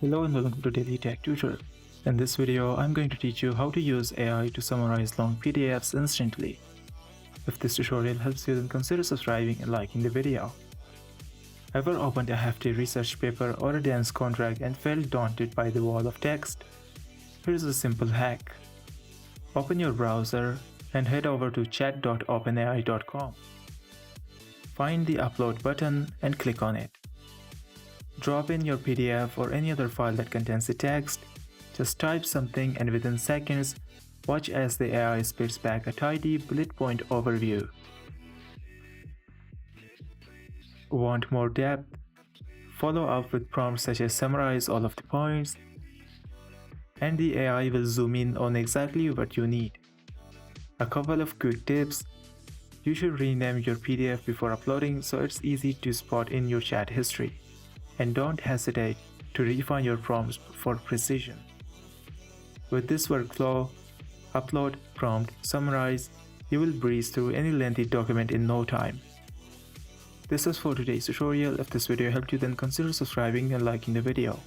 Hello and welcome to Daily Tech Tutor. In this video, I'm going to teach you how to use AI to summarize long PDFs instantly. If this tutorial helps you, then consider subscribing and liking the video. Ever opened a hefty research paper or a dense contract and felt daunted by the wall of text? Here's a simple hack. Open your browser and head over to chat.openai.com. Find the upload button and click on it. Drop in your PDF or any other file that contains the text. Just type something and within seconds, watch as the AI spits back a tidy bullet point overview. Want more depth? Follow up with prompts such as summarize all of the points, and the AI will zoom in on exactly what you need. A couple of quick tips. You should rename your PDF before uploading so it's easy to spot in your chat history. And don't hesitate to refine your prompts for precision. With this workflow, upload, prompt, summarize, you will breeze through any lengthy document in no time. This is for today's tutorial. If this video helped you, then consider subscribing and liking the video.